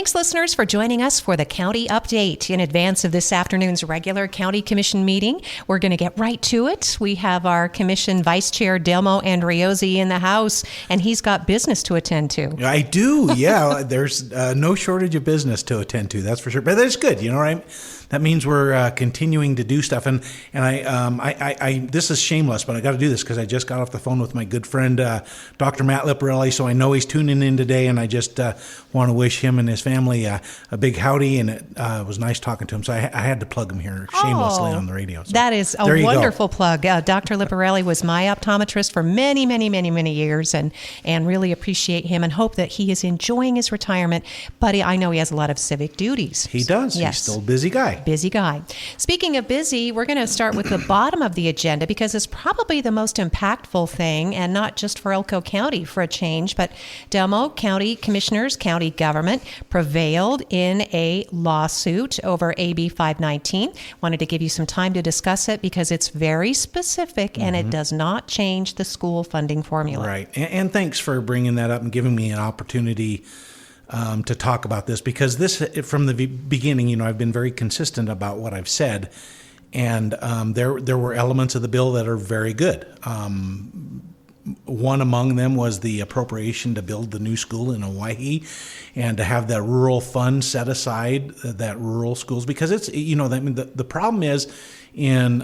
Thanks, listeners, for joining us for the County Update. In advance of this afternoon's regular County Commission meeting, we're going to get right to it. We have our Commission Vice Chair, Delmo Andreozzi, in the house, and he's got business to attend to. I do, yeah. There's no shortage of business to attend to, that's for sure. But that's good, right? That means we're continuing to do stuff. And I this is shameless, but I got to do this because I just got off the phone with my good friend, Dr. Matt Liparelli. So I know he's tuning in today, and I just want to wish him and his family a big howdy. And it was nice talking to him. So I had to plug him here shamelessly on the radio. So that is a wonderful plug. Dr. Liparelli was my optometrist for many, many, many, many years, and really appreciate him and hope that he is enjoying his retirement. But I know he has a lot of civic duties. He does. Yes. He's still a busy guy. Busy guy. Speaking of busy, we're going to start with the bottom of the agenda because it's probably the most impactful thing, and not just for Elko County for a change, but Delmo County Commissioners, county government prevailed in a lawsuit over AB 519. Wanted to give you some time to discuss it because it's very specific and it does not change the school funding formula. Right. And thanks for bringing that up and giving me an opportunity to talk about this, because this, from the beginning, I've been very consistent about what I've said, and there were elements of the bill that are very good. One among them was the appropriation to build the new school in Hawaii, and to have that rural fund set aside, that rural schools, because it's the problem is in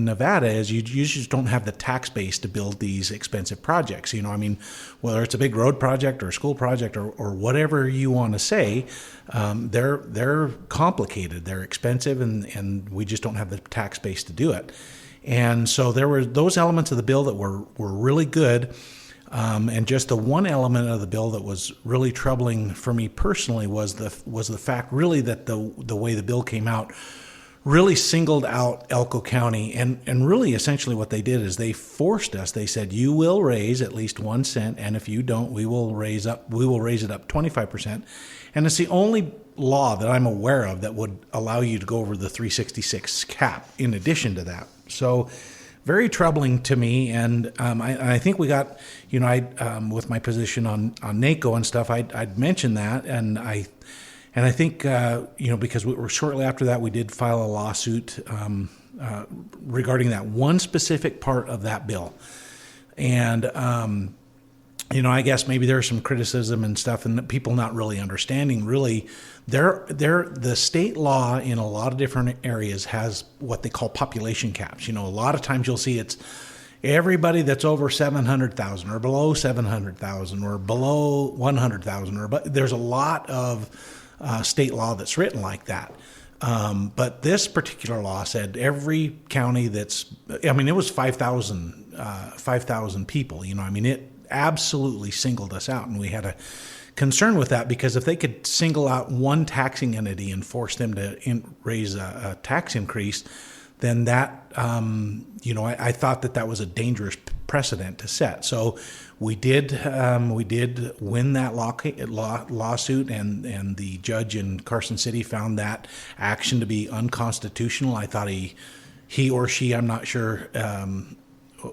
Nevada is you just don't have the tax base to build these expensive projects. Whether it's a big road project or a school project or whatever you want to say, they're complicated, they're expensive, and we just don't have the tax base to do it. And so there were those elements of the bill that were really good. And just the one element of the bill that was really troubling for me personally was the fact really that the way the bill came out really singled out Elko County, and really essentially what they did is they forced us. They said, you will raise at least 1 cent, and if you don't, we will raise it up 25%. And it's the only law that I'm aware of that would allow you to go over the 366 cap in addition to that. So very troubling to me, and I think we got, with my position on NACO and stuff, I'd mentioned that, and I think, because we were shortly after that, we did file a lawsuit regarding that one specific part of that bill. And, I guess maybe there's some criticism and stuff, and people not really understanding. Really, the state law in a lot of different areas has what they call population caps. A lot of times you'll see it's everybody that's over 700,000 or below 700,000 or below 100,000, but there's a lot of state law that's written like that. But this particular law said every county it was 5,000 people, it absolutely singled us out. And we had a concern with that, because if they could single out one taxing entity and force them to raise a tax increase, then that, I thought that was a dangerous precedent to set. So we did win that lawsuit, and the judge in Carson City found that action to be unconstitutional. I thought he or she, I'm not sure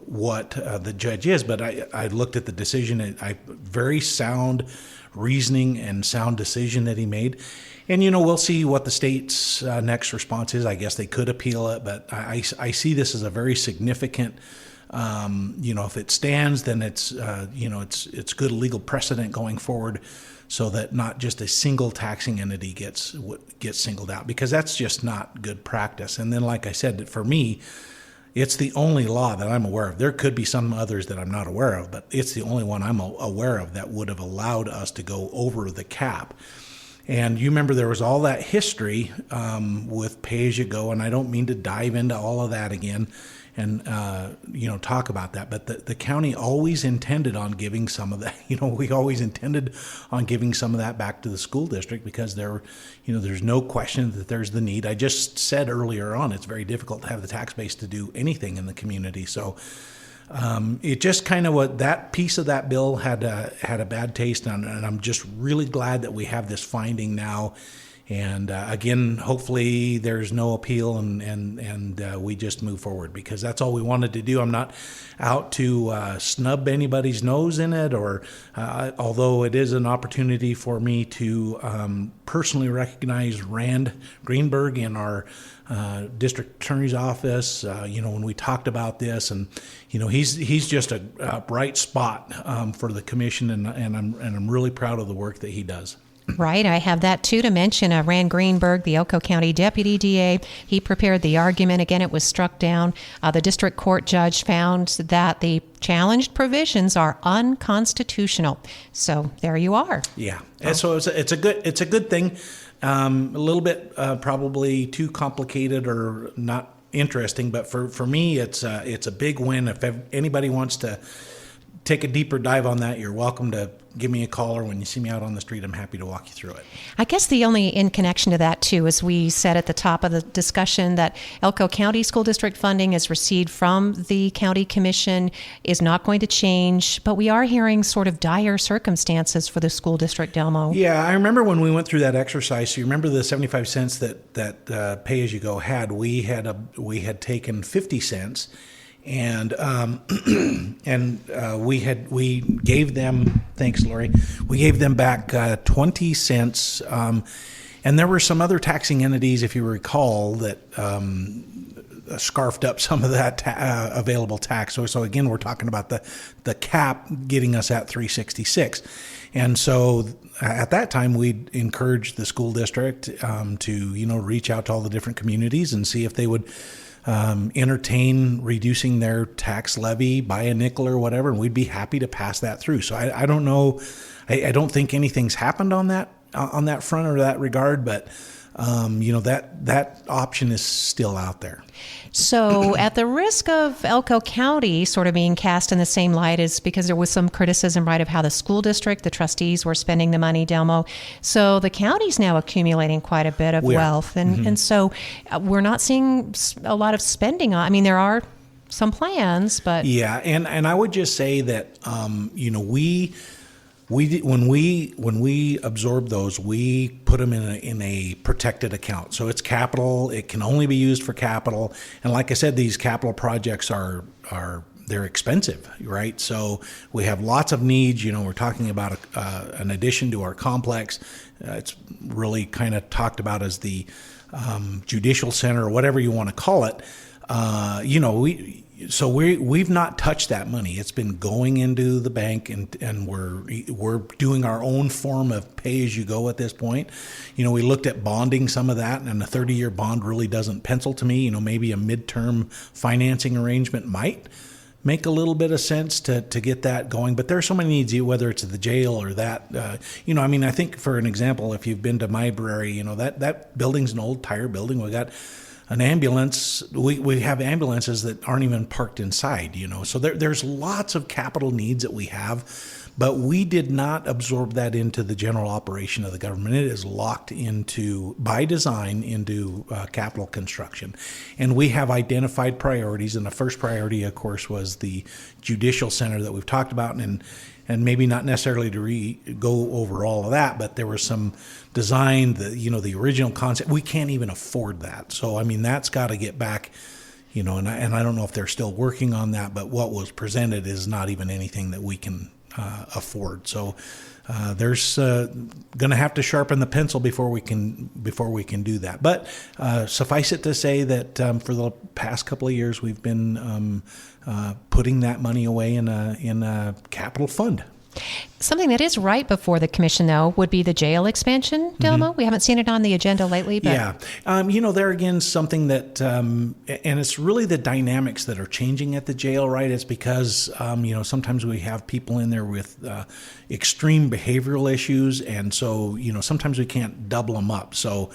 what the judge is, but I looked at the decision. Very sound reasoning and sound decision that he made. And, we'll see what the state's next response is. I guess they could appeal it, but I see this as a very significant, if it stands, then it's good legal precedent going forward, so that not just a single taxing entity gets singled out, because that's just not good practice. And then, like I said, for me, it's the only law that I'm aware of. There could be some others that I'm not aware of, but it's the only one I'm aware of that would have allowed us to go over the cap. And you remember there was all that history with pay-as-you-go, and I don't mean to dive into all of that again and talk about that, but the county always intended on giving some of that. We always intended on giving some of that back to the school district, because there's no question that there's the need. I just said earlier on, it's very difficult to have the tax base to do anything in the community. So it just kind of that piece of that bill had a bad taste on it, and I'm just really glad that we have this finding now And again, hopefully there's no appeal, and we just move forward, because that's all we wanted to do. I'm not out to snub anybody's nose in it, or although it is an opportunity for me to personally recognize Rand Greenberg in our district attorney's office. When we talked about this, and he's just a bright spot for the commission, and I'm really proud of the work that he does. Right. I have that, too, to mention. Rand Greenberg, the Elko County Deputy DA, he prepared the argument. Again, it was struck down. The district court judge found that the challenged provisions are unconstitutional. So there you are. Yeah. And so it's a good thing. A little bit probably too complicated or not interesting, but for me, it's a big win. If anybody wants to take a deeper dive on that, you're welcome to give me a call, or when you see me out on the street, I'm happy to walk you through it. I guess the only in connection to that, too, as we said at the top of the discussion, that Elko County School District funding is received from the county commission is not going to change, but we are hearing sort of dire circumstances for the school district, Delmo. Yeah, I remember when we went through that exercise. So you remember the 75 cents that Pay As You Go had. We had taken 50 cents. And we gave them, thanks, Lori, we gave them back 20 cents. And there were some other taxing entities, if you recall, that scarfed up some of that available tax. So again, we're talking about the cap getting us at 366. And so at that time, we encouraged the school district to reach out to all the different communities and see if they would entertain reducing their tax levy by a nickel or whatever, and we'd be happy to pass that through. So I don't know, I don't think anything's happened on that front or that regard, but that option is still out there. So at the risk of Elko County sort of being cast in the same light, is because there was some criticism, right, of how the school district, the trustees were spending the money, Delmo. So the county's now accumulating quite a bit of wealth. And so we're not seeing a lot of spending on, I mean, there are some plans, but. Yeah. And I would just say that, when we absorb those, we put them in a protected account. So it's capital. It can only be used for capital. And like I said, these capital projects they're expensive, right? So we have lots of needs. We're talking about an addition to our complex. It's really kind of talked about as the judicial center, or whatever you want to call it. We've not touched that money. It's been going into the bank, and we're doing our own form of pay as you go at this point. We looked at bonding some of that, and a 30-year bond really doesn't pencil to me. Maybe a midterm financing arrangement might make a little bit of sense to get that going. But there are so many needs, whether it's the jail or that. I think, for an example, if you've been to Mayberry, that building's an old tire building. We got an ambulance. We have ambulances that aren't even parked inside, So there's lots of capital needs that we have, but we did not absorb that into the general operation of the government. It is locked into, by design, into capital construction. And we have identified priorities, and the first priority, of course, was the judicial center that we've talked about, and maybe not necessarily to go over all of that, but there was some design, the original concept. We can't even afford that. So, that's got to get back, and I don't know if they're still working on that, but what was presented is not even anything that we can afford. So there's going to have to sharpen the pencil before we can do that. But suffice it to say that for the past couple of years, we've been putting that money away in a capital fund. Something that is right before the commission, though, would be the jail expansion, Delmo. We haven't seen it on the agenda lately. But. Yeah. There again, something that, and it's really the dynamics that are changing at the jail, right? It's because, sometimes we have people in there with extreme behavioral issues. And so, sometimes we can't double them up. So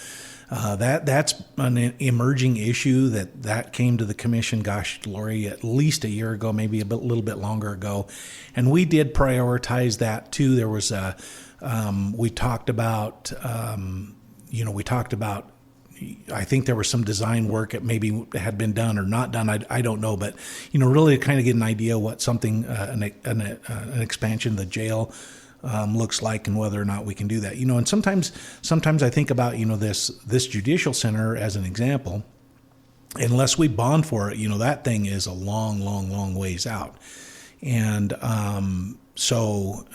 that's an emerging issue that came to the commission, gosh, Lori, at least a year ago, maybe a little bit longer ago. And we did prioritize that too. There was we talked about, I think there was some design work that maybe had been done or not done. I don't know, but really to kind of get an idea what something, an expansion of the jail looks like and whether or not we can do that. And sometimes I think about, this judicial center as an example. Unless we bond for it, that thing is a long ways out. And so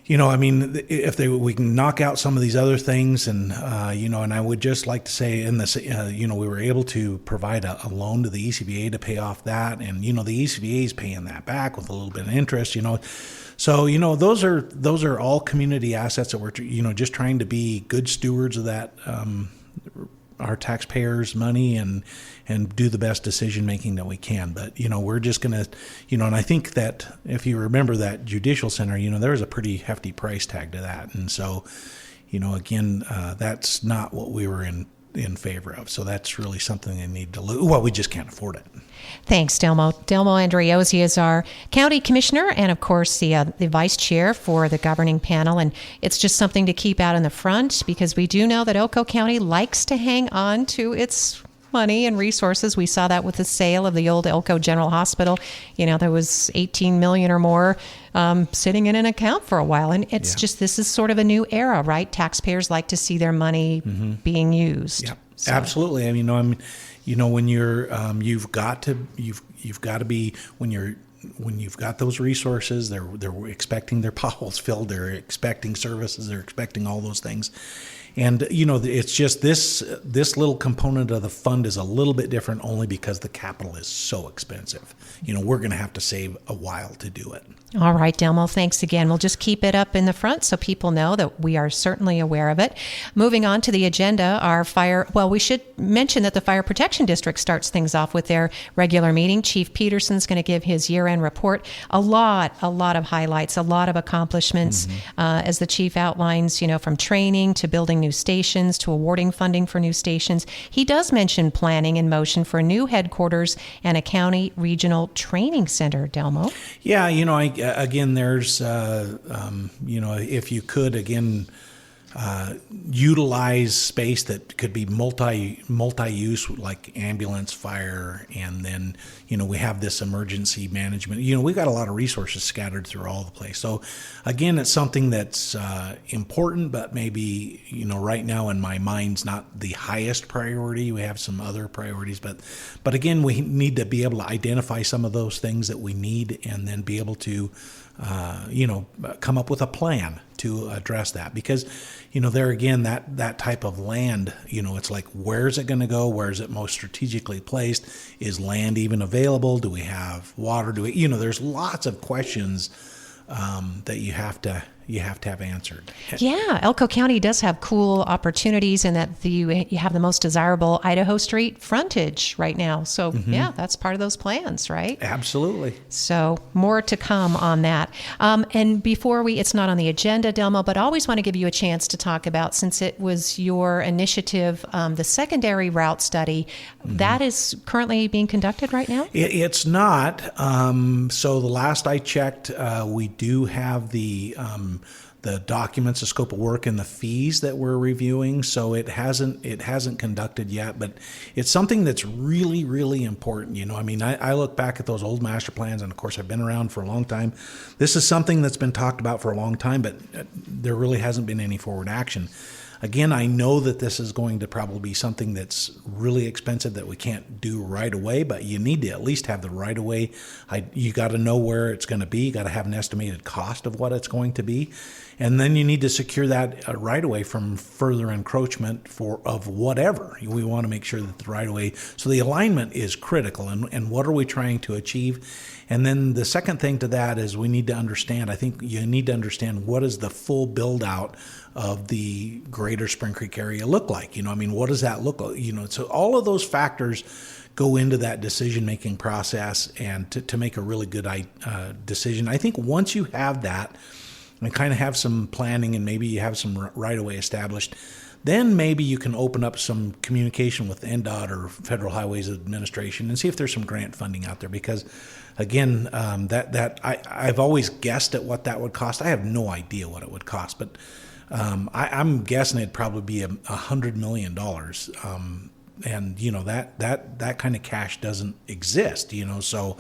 if we can knock out some of these other things, and and I would just like to say in this, we were able to provide a loan to the ECBA to pay off that, and the ECBA is paying that back with a little bit of interest, So those are all community assets that we're just trying to be good stewards of that. Our taxpayers' money and do the best decision making that we can. But we're just gonna and I think that if you remember that judicial center, there was a pretty hefty price tag to that, and so again, that's not what we were in favor of. So that's really something they need to we just can't afford it. Thanks, Delmo. Delmo Andreozzi is our county commissioner and, of course, the vice chair for the governing panel. And it's just something to keep out in the front, because we do know that Elko County likes to hang on to its money and resources. We saw that with the sale of the old Elko General Hospital. There was $18 million or more sitting in an account for a while. And it's just, this is sort of a new era, right? Taxpayers like to see their money being used. Yeah, so. Absolutely. When you're, you've got to be, when you've got those resources, they're expecting their potholes filled, they're expecting services, they're expecting all those things. And, it's just this little component of the fund is a little bit different only because the capital is so expensive. We're going to have to save a while to do it. All right, Delmo, thanks again. We'll just keep it up in the front so people know that we are certainly aware of it. Moving on to the agenda, we should mention that the Fire Protection District starts things off with their regular meeting. Chief Peterson's going to give his year-end report. A lot of highlights, a lot of accomplishments, as the chief outlines, from training to building new stations to awarding funding for new stations. He does mention planning in motion for new headquarters and a county regional training center, Delmo. Yeah, again, there's, if you could, again, utilize space that could be multi-use, like ambulance, fire, and then, we have this emergency management. We've got a lot of resources scattered through all the place. So, again, it's something that's important, but maybe, right now in my mind's not the highest priority. We have some other priorities, but again, we need to be able to identify some of those things that we need and then be able to come up with a plan to address that, because there again, that type of land, it's like, where's it going to go? Where is it most strategically placed? Is land even available? Do we have water? There's lots of questions that you have to have answered. Yeah, Elko County does have cool opportunities in that you have the most desirable Idaho Street frontage right now. So yeah, that's part of those plans, right? Absolutely. So more to come on that. And before it's not on the agenda, Delmo, but I always want to give you a chance to talk about, since it was your initiative, the secondary route study, that is currently being conducted right now? It's not. So the last I checked, we do have the documents, the scope of work, and the fees that we're reviewing. So it hasn't conducted yet, but it's something that's really, really important. I look back at those old master plans, and of course I've been around for a long time. This is something that's been talked about for a long time, but there really hasn't been any forward action. Again, I know that this is going to probably be something that's really expensive that we can't do right away, but you need to at least have the right of way. You got to know where it's going to be. You got to have an estimated cost of what it's going to be. And then you need to secure that right of way from further encroachment of whatever. We want to make sure that the right of way, so the alignment is critical, and what are we trying to achieve? And then the second thing to that is we need to understand, I think you need to understand, what is the full build out of the greater Spring Creek area look like? What does that look like? So all of those factors go into that decision-making process and to make a really good decision. I think once you have that and kind of have some planning and maybe you have some right-of-way established, then maybe you can open up some communication with NDOT or Federal Highways Administration and see if there's some grant funding out there. Because, again, I've always guessed at what that would cost. I have no idea what it would cost, but I'm guessing it'd probably be $100 million that kind of cash doesn't exist, so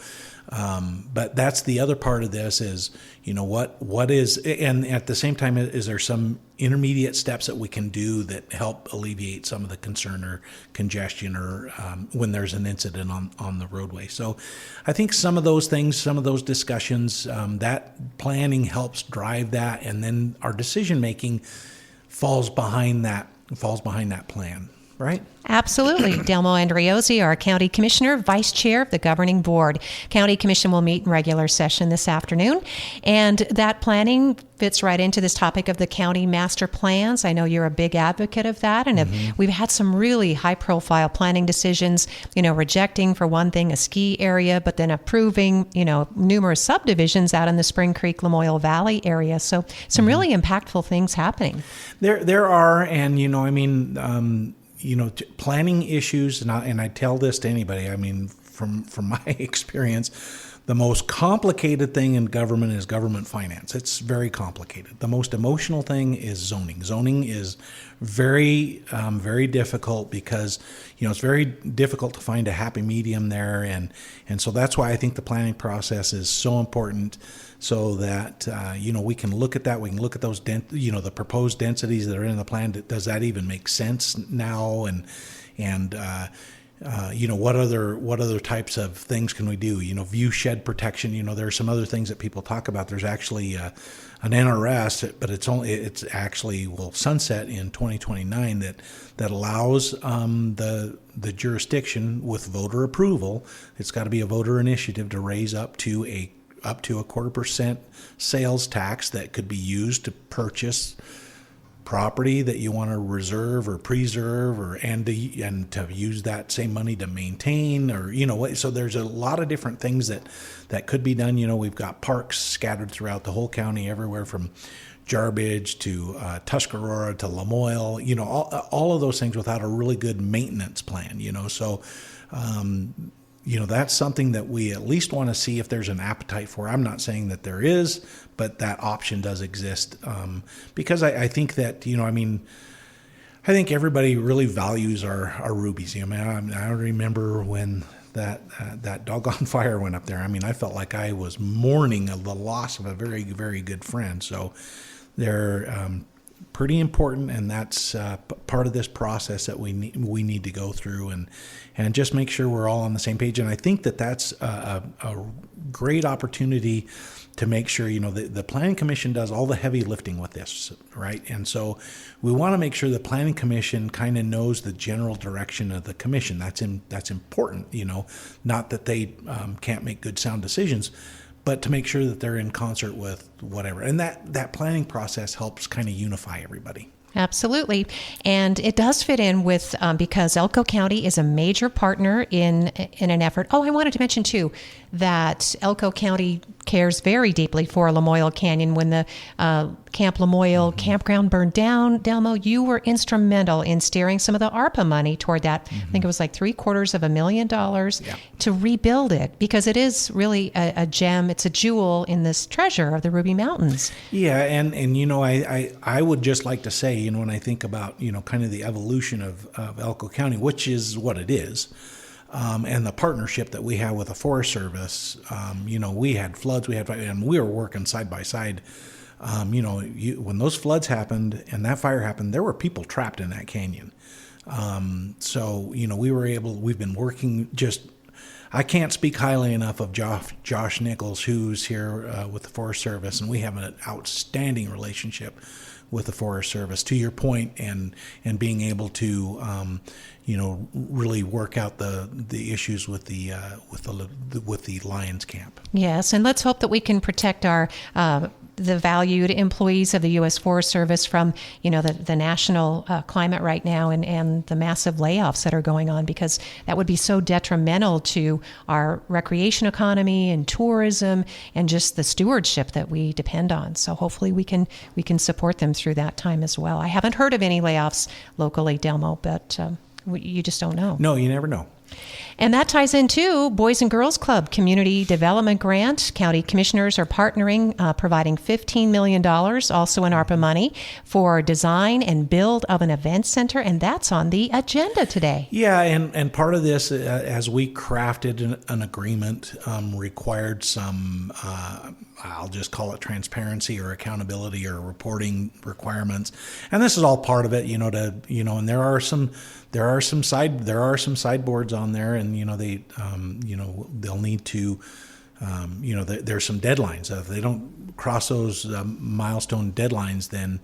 but that's the other part of this is, what is, and at the same time, is there some intermediate steps that we can do that help alleviate some of the concern or congestion or when there's an incident on the roadway. So I think some of those things, some of those discussions, that planning helps drive that, and then our decision making falls behind that plan, right? Absolutely. Delmo Andreozzi, our County Commissioner, Vice Chair of the Governing Board. County Commission will meet in regular session this afternoon, and that planning fits right into this topic of the county master plans. I know you're a big advocate of that, and we've had some really high-profile planning decisions, rejecting, for one thing, a ski area, but then approving, numerous subdivisions out in the Spring Creek, Lamoille Valley area. So some really impactful things happening. There are, and, planning issues, and I tell this to anybody, from my experience, the most complicated thing in government is government finance. It's very complicated. The most emotional thing is zoning. Zoning is very, very difficult because, it's very difficult to find a happy medium there. And so that's why I think the planning process is so important, so that, we can look at that. We can look at those, the proposed densities that are in the plan. Does that even make sense now? And what other types of things can we do? View shed protection. There are some other things that people talk about. There's actually an NRS, but it's actually will sunset in 2029 that allows the jurisdiction with voter approval. It's got to be a voter initiative to raise up to a 0.25% sales tax that could be used to purchase property that you want to reserve or preserve, and to use that same money to maintain, or so there's a lot of different things that could be done. We've got parks scattered throughout the whole county, everywhere from Jarbidge to Tuscarora to Lamoille, all of those things without a really good maintenance plan, so that's something that we at least want to see if there's an appetite for. I'm not saying that there is, but that option does exist, because I think that, I think everybody really values our rubies. I remember when that doggone fire went up there. I felt like I was mourning the loss of a very, very good friend. So they're pretty important, and that's part of this process that we need to go through and just make sure we're all on the same page. And I think that's a great opportunity to make sure, the Planning Commission does all the heavy lifting with this, right? And so we want to make sure the Planning Commission kind of knows the general direction of the commission. That's important, not that they can't make good sound decisions, but to make sure that they're in concert with whatever. And that planning process helps kind of unify everybody. Absolutely. And it does fit in with, because Elko County is a major partner in an effort. Oh, I wanted to mention too, that Elko County cares very deeply for Lamoille Canyon. When the Camp Lamoille campground burned down, Delmo, you were instrumental in steering some of the ARPA money toward that. I think it was like $750,000 to rebuild it, because it is really a gem. It's a jewel in this treasure of the Ruby Mountains. Yeah, and I would just like to say, when I think about, kind of the evolution of Elko County, which is what it is, and the partnership that we have with the Forest Service, we had floods, and we were working side by side. When those floods happened and that fire happened, there were people trapped in that canyon. So we've been working I can't speak highly enough of Josh Nichols, who's here with the Forest Service, and we have an outstanding relationship with the Forest Service, to your point, and being able to really work out the issues with the Lions camp. Yes, and let's hope that we can protect our the valued employees of the U.S. Forest Service from the national climate right now, and the massive layoffs that are going on, because that would be so detrimental to our recreation economy and tourism and just the stewardship that we depend on. So hopefully we can support them through that time as well. I haven't heard of any layoffs locally, Delmo, but you just don't know. No, you never know. And that ties into Boys and Girls Club Community Development Grant. County commissioners are partnering, providing $15 million, also in ARPA money, for design and build of an event center, and that's on the agenda today. Yeah, and part of this, as we crafted an agreement, required some, I'll just call it transparency or accountability or reporting requirements, and this is all part of it. And there are some sideboards on there, and they'll need to. There's some deadlines. If they don't cross those milestone deadlines, then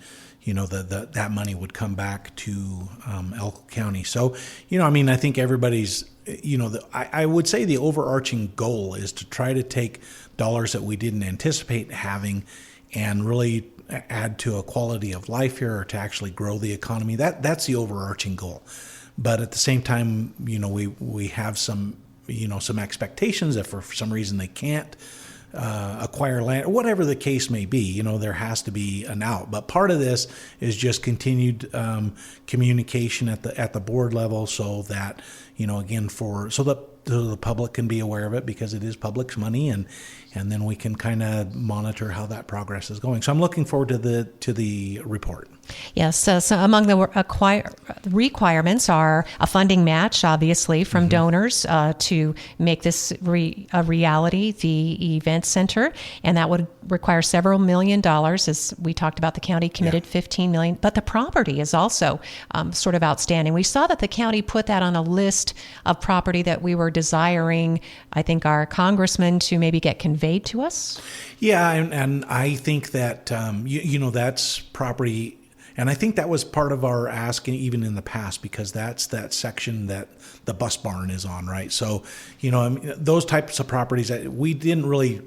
that money would come back to Elko County. So I think everybody's I would say the overarching goal is to try to take dollars that we didn't anticipate having and really add to a quality of life here, or to actually grow the economy. That's the overarching goal. But at the same time, we have some expectations that for some reason they can't acquire land, whatever the case may be. There has to be an out. But part of this is just continued communication at the board level, so that so that the public can be aware of it, because it is public's money, and then we can kind of monitor how that progress is going. So I'm looking forward to the report. Yes, so among the requirements are a funding match, obviously, from donors to make this a reality, the event center, and that would require several $1 million. As we talked about, the county committed $15 million, but the property is also sort of outstanding. We saw that the county put that on a list of property that we were desiring, I think, our congressman to maybe get conveyed to us. Yeah, and I think that that's property. And I think that was part of our ask even in the past, because that's that section that the bus barn is on, right? So, those types of properties, that we didn't really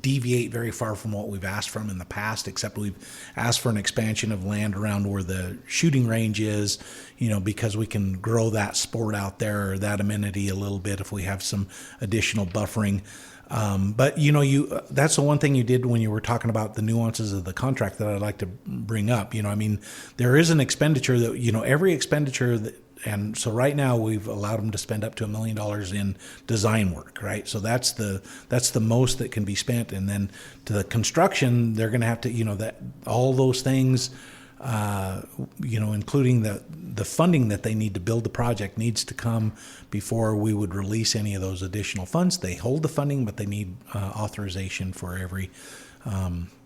deviate very far from what we've asked from in the past, except we've asked for an expansion of land around where the shooting range is, because we can grow that sport out there, or that amenity a little bit if we have some additional buffering. But that's the one thing you did when you were talking about the nuances of the contract that I'd like to bring up. There is an expenditure that, every expenditure and so right now we've allowed them to spend up to $1 million in design work, right? So that's the most that can be spent. And then to the construction, they're going to have to, that all those things, including the funding that they need to build the project, needs to come before we would release any of those additional funds. They hold the funding, but they need authorization for every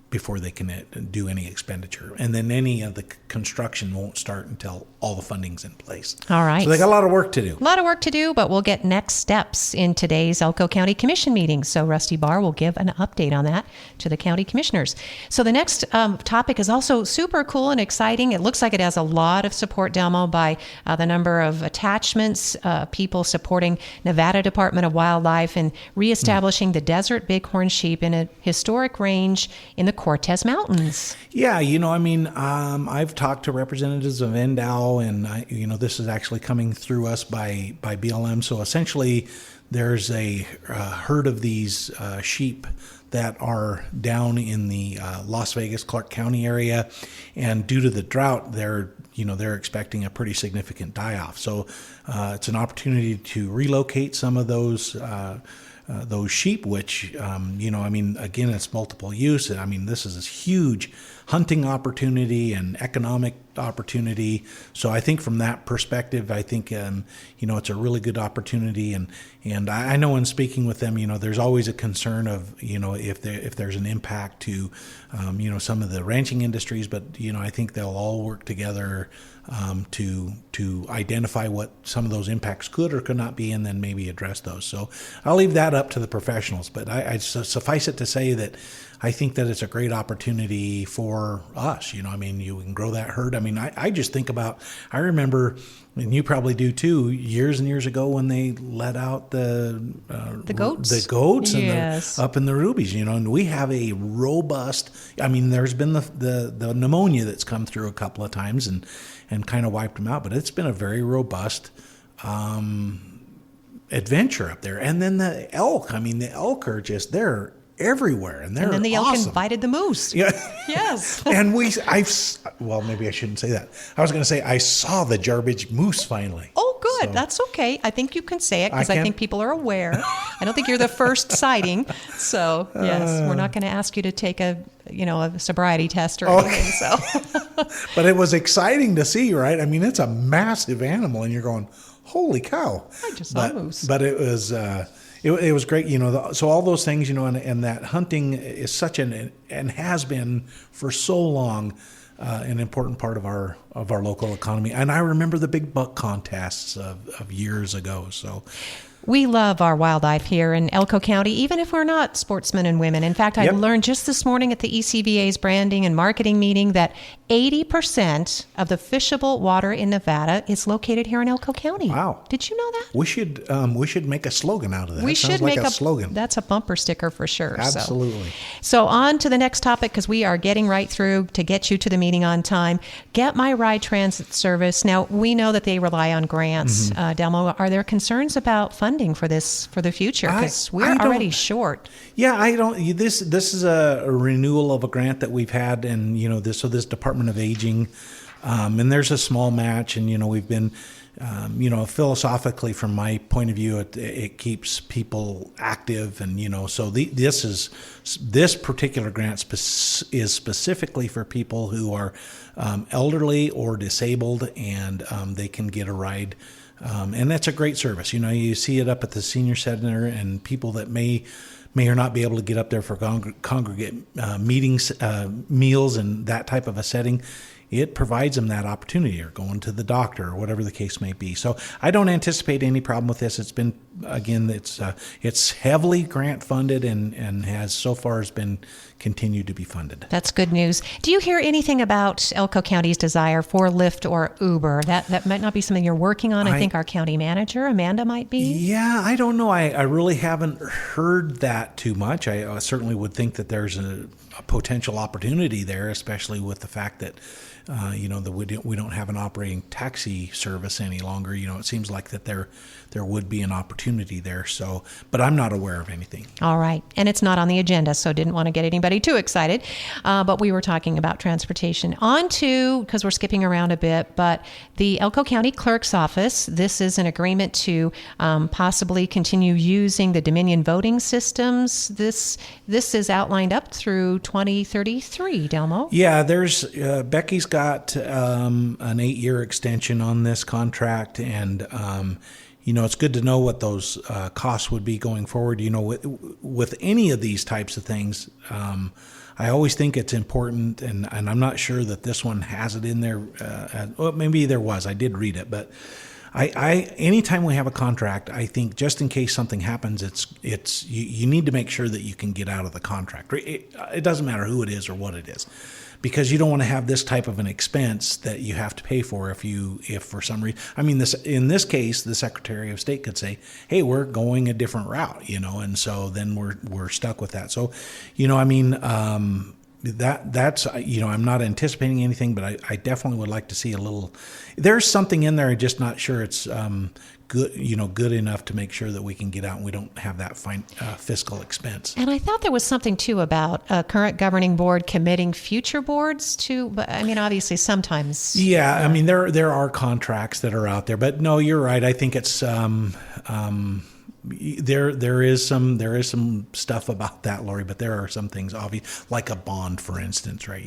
before they can do any expenditure. And then any of the construction won't start until all the funding's in place. All right. So they got a lot of work to do. A lot of work to do, but we'll get next steps in today's Elko County Commission meeting. So Rusty Barr will give an update on that to the county commissioners. So the next topic is also super cool and exciting. It looks like it has a lot of support, Delmo, by the number of attachments, people supporting Nevada Department of Wildlife and reestablishing the Desert Bighorn sheep in a historic range in the Cortez Mountains. Yeah, I've talked to representatives of NDOW, and this is actually coming through us by BLM. So essentially, there's a herd of these sheep that are down in the Las Vegas, Clark County area, and due to the drought, they're expecting a pretty significant die-off. So it's an opportunity to relocate some of those sheep, which, again, it's multiple use. This is a huge hunting opportunity and economic opportunity. So I think from that perspective, I think, it's a really good opportunity. And I know in speaking with them, there's always a concern of, if there's an impact to, some of the ranching industries, but, I think they'll all work together to identify what some of those impacts could or could not be, and then maybe address those. So I'll leave that up to the professionals, but I suffice it to say that I think that it's a great opportunity for us. You can grow that herd. I just think about, I remember, and you probably do too, years and years ago when they let out the goats. The goats, yes, and up in the Rubies, and we have a robust, there's been the pneumonia that's come through a couple of times and kind of wiped them out, but it's been a very robust adventure up there. And then the elk, the elk are just, they're everywhere, and they're awesome. And then the elk invited the moose. Yeah. Yes. And maybe I shouldn't say that. I was going to say I saw the garbage moose finally. Oh, good. So- That's okay. I think you can say it because I can? think people are aware. I don't think you're the first sighting. So, yes, we're not going to ask you to take a sobriety test or anything. So, But it was exciting to see, right? I mean, it's a massive animal, and you're going, holy cow. I just saw a moose. But it was... It was great, so all those things, and that hunting is such and has been for so long an important part of our local economy. And I remember the big buck contests of years ago. So we love our wildlife here in Elko County, even if we're not sportsmen and women. In fact, I learned just this morning at the ECVA's branding and marketing meeting that 80% of the fishable water in Nevada is located here in Elko County. Wow. Did you know that? We should make a slogan out of that. We Sounds should like make a slogan. That's a bumper sticker for sure. Absolutely. So on to the next topic, because we are getting right through to get you to the meeting on time. Get My Ride Transit Service. Now, we know that they rely on grants. Delmo, are there concerns about funding for this for the future? Because we're already short. Yeah, I don't. This is a renewal of a grant that we've had, and this Department of Aging, and there's a small match, and we've been, philosophically from my point of view, it keeps people active, and so this particular grant is specifically for people who are elderly or disabled, and they can get a ride. And that's a great service. You see it up at the senior center, and people that may or not be able to get up there for congregate meetings, meals, and that type of a setting. It provides them that opportunity, or going to the doctor, or whatever the case may be. So I don't anticipate any problem with this. It's been, again, it's heavily grant funded, and has so far has been continued to be funded. That's good news. Do you hear anything about Elko County's desire for Lyft or Uber? That might not be something you're working on. I think our county manager, Amanda, might be. Yeah, I don't know. I really haven't heard that too much. I certainly would think that there's a potential opportunity there, especially with the fact that that we don't have an operating taxi service any longer. It seems like that there would be an opportunity there. So, but I'm not aware of anything. All right, and it's not on the agenda, so didn't want to get anybody too excited. But we were talking about transportation. On to, because we're skipping around a bit, but the Elko County Clerk's Office. This is an agreement to possibly continue using the Dominion voting systems. This is outlined up through 2033. Delmo. Yeah, there's Becky's got an 8-year extension on this contract, and it's good to know what those costs would be going forward. With any of these types of things, I always think it's important, and I'm not sure that this one has it in there. Well, maybe there was. I did read it, but anytime we have a contract, I think just in case something happens, it's you need to make sure that you can get out of the contract. It doesn't matter who it is or what it is, because you don't want to have this type of an expense that you have to pay for if for some reason. I mean, in this case, the Secretary of State could say, "Hey, we're going a different route," and so then we're stuck with that. So, that's I'm not anticipating anything, but I definitely would like to see a little. There's something in there. I'm just not sure it's good enough to make sure that we can get out and we don't have that fiscal expense. And I thought there was something too about a current governing board committing future boards to. But I mean, obviously, sometimes. Yeah, I mean there are contracts that are out there, but no, you're right. I think it's. There is some stuff about that, Lori, but there are some things obvious, like a bond, for instance, right?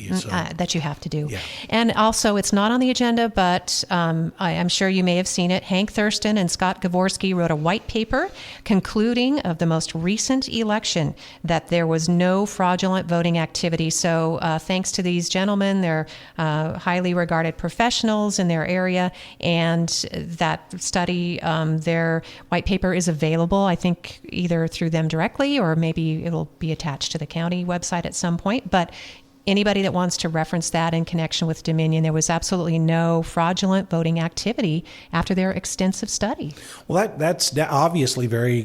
That you have to do. Yeah. And also, it's not on the agenda, but I'm sure you may have seen it. Hank Thurston and Scott Gavorski wrote a white paper concluding of the most recent election that there was no fraudulent voting activity. So thanks to these gentlemen, they're highly regarded professionals in their area, and that study, their white paper is available, I think, either through them directly or maybe it'll be attached to the county website at some point. But anybody that wants to reference that in connection with Dominion, there was absolutely no fraudulent voting activity after their extensive study. Well, that's obviously very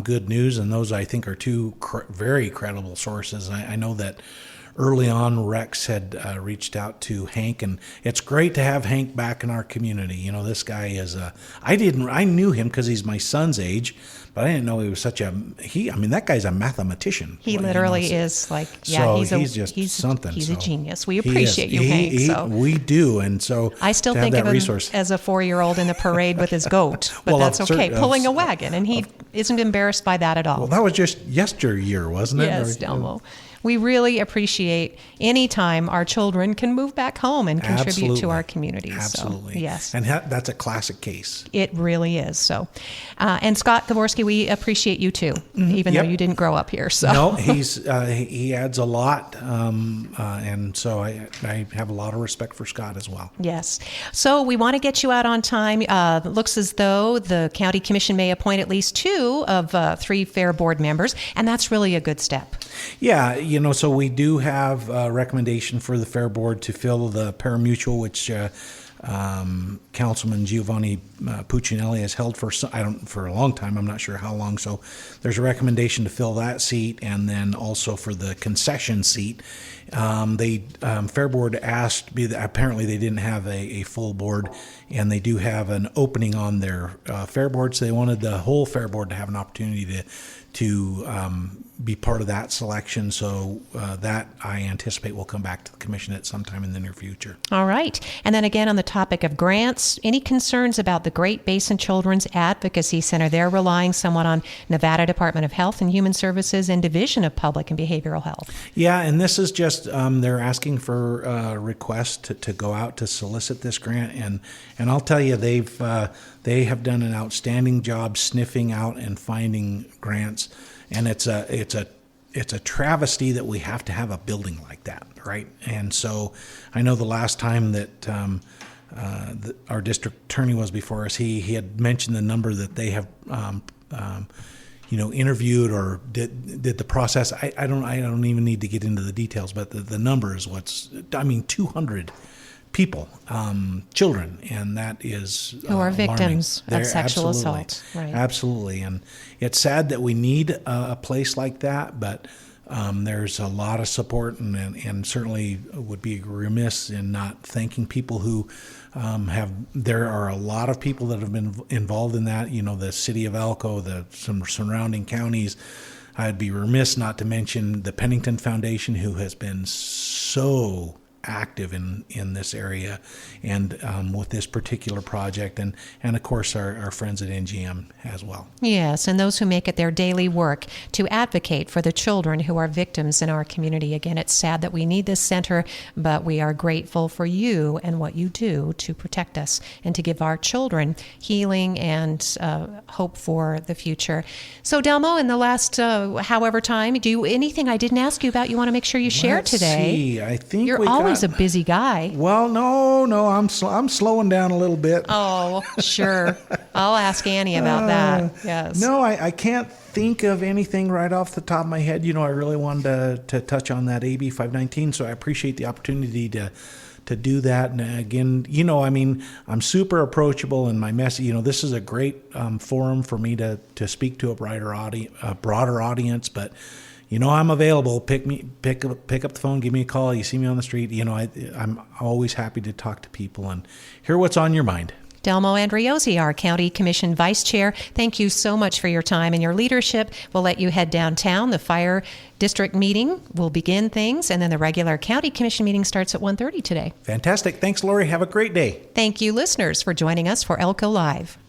good news, and those I think are two very credible sources. I know that early on, Rex had reached out to Hank, and it's great to have Hank back in our community. You know, this guy is I knew him because he's my son's age, but I didn't know he was such that guy's a mathematician. He literally is like, so he's something. He's a genius. We appreciate you, Hank. We do, and so I still think of him as a 4-year-old in the parade with his goat, but that's okay, pulling a wagon, and he isn't embarrassed by that at all. Well, that was just yesteryear, wasn't it? Yes, Delmo. We really appreciate any time our children can move back home and contribute to our communities. Absolutely. So, yes. And that's a classic case. It really is. So, and Scott Gavorski, we appreciate you too, even though you didn't grow up here. So. No, he adds a lot. And so I have a lot of respect for Scott as well. Yes. So we want to get you out on time. It looks as though the county commission may appoint at least 2 of 3 fair board members, and that's really a good step. Yeah, so we do have a recommendation for the Fair Board to fill the parimutuel, which Councilman Giovanni Puccinelli has held for a long time. I'm not sure how long. So there's a recommendation to fill that seat, and then also for the concession seat. Fair Board asked. Apparently, they didn't have a full board, and they do have an opening on their Fair Board. So they wanted the whole Fair Board to have an opportunity to be part of that selection. So that I anticipate will come back to the commission at some time in the near future. All right. And then again, on the topic of grants, any concerns about the Great Basin Children's Advocacy Center? They're relying somewhat on Nevada Department of Health and Human Services and Division of Public and Behavioral Health. Yeah, and this is just, they're asking for a request to go out to solicit this grant. And I'll tell you, they have done an outstanding job sniffing out and finding grants. And it's a travesty that we have to have a building like that, right? And so I know the last time that our district attorney was before us, he had mentioned the number that they have interviewed or did the process. I don't even need to get into the details, but the number is 200 people, children, and that is who are victims of sexual assault. Right. Absolutely, and it's sad that we need a place like that, but there's a lot of support, and certainly would be remiss in not thanking people who have. There are a lot of people that have been involved in that. The city of Elko, some surrounding counties. I'd be remiss not to mention the Pennington Foundation, who has been so active in this area and with this particular project, and of course our friends at NGM as well. Yes, and those who make it their daily work to advocate for the children who are victims in our community. Again, it's sad that we need this center, but we are grateful for you and what you do to protect us and to give our children healing and hope for the future. So Delmo, in the last however time, anything I didn't ask you about you want to make sure you share today? See. I think you're always a busy guy. Well, no, I'm slowing down a little bit. Oh, sure. I'll ask Annie about that. Yes. No, I can't think of anything right off the top of my head. I really wanted to touch on that AB 519, so I appreciate the opportunity to do that. And again, I'm super approachable in my message. This is a great forum for me to speak to a broader audience, but I'm available. Pick up the phone, give me a call. You see me on the street. I'm always happy to talk to people and hear what's on your mind. Delmo Andreozzi, our County Commission Vice Chair, thank you so much for your time and your leadership. We'll let you head downtown. The Fire District meeting will begin things, and then the regular County Commission meeting starts at 1:30 today. Fantastic. Thanks, Lori. Have a great day. Thank you, listeners, for joining us for Elko Live.